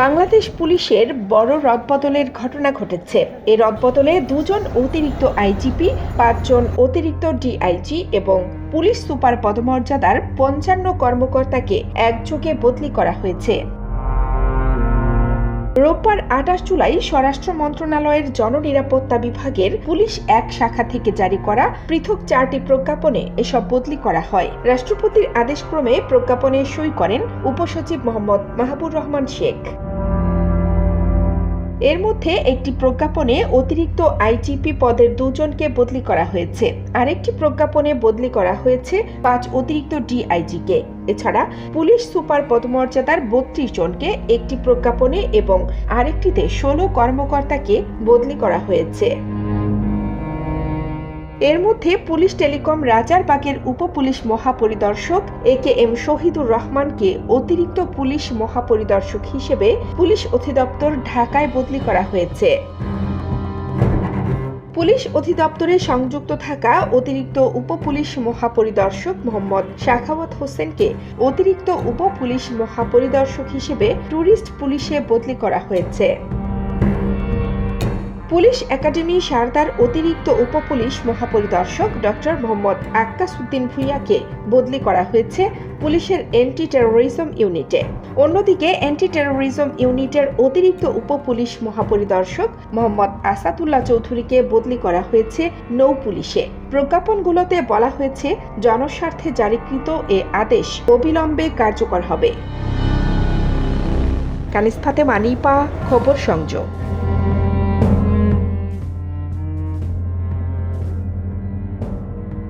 বাংলাদেশ পুলিশের বড় রদবদলের ঘটনা ঘটেছে। এই রদবদলে 2 জন অতিরিক্ত আইজিপি, 5 জন অতিরিক্ত ডিআইজি এবং পুলিশ সুপার পদমর্যাদার 55 কর্মকর্তাকে একযোগে বদলি করা হয়েছে। রোববার 28 জুলাই স্বরাষ্ট্র মন্ত্রণালয়ের জননিরাপত্তা বিভাগের পুলিশ এক শাখা থেকে জারি করা পৃথক 4টি প্রজ্ঞাপনে এসব বদলি করা হয়। রাষ্ট্রপতির আদেশক্রমে প্রজ্ঞাপনে সই করেন উপসচিব মোহাম্মদ মাহবুর রহমান শেখ। এর মধ্যে একটি প্রজ্ঞাপনে অতিরিক্ত আইজিপি পদের 2 জনকে বদলি করা হয়েছে। আরেকটি প্রজ্ঞাপনে বদলি করা হয়েছে 5 অতিরিক্ত ডিআইজিকে। এছাড়া পুলিশ সুপার পদমর্যাদার 32 জনকে একটি প্রজ্ঞাপনে এবং আরেকটিতে 16 কর্মকর্তাকে বদলি করা হয়েছে। এর মধ্যে পুলিশ টেলিকম রাজারবাগের উপপুলিশ মহাপরিদর্শক AKM শহীদুর রহমানকে অতিরিক্ত পুলিশ মহাপরিদর্শক হিসেবে পুলিশ অধিদপ্তর ঢাকায় বদলি করা হয়েছে। পুলিশ অধিদপ্তরে সংযুক্ত থাকা অতিরিক্ত উপপুলিশ মহাপরিদর্শক মোহাম্মদ সাখাওয়াত হোসেনকে অতিরিক্ত উপপুলিশ মহাপরিদর্শক হিসেবে ট্যুরিস্ট পুলিশে বদলি করা হয়েছে। পুলিশ একাডেমি সারদার অতিরিক্ত উপপুলিশ মহাপরিদর্শক ডক্টর মোহাম্মদ আক্কাস উদ্দিন ভূঁইয়াকে বদলি করা হয়েছে পুলিশের অ্যান্টি টেরোরিজম ইউনিটে। অন্যদিকে অ্যান্টি টেরোরিজম ইউনিটের অতিরিক্ত উপপুলিশ মহাপরিদর্শক মোহাম্মদ আসাদুল্লাহ চৌধুরীকে বদলি করা হয়েছে নৌ পুলিশে। প্রজ্ঞাপনগুলোতে বলা হয়েছে জনস্বার্থে জারিকৃত এ আদেশ অবিলম্বে কার্যকর হবে। কানিজ ফাতেমা নিপা, খবর সংযোগ।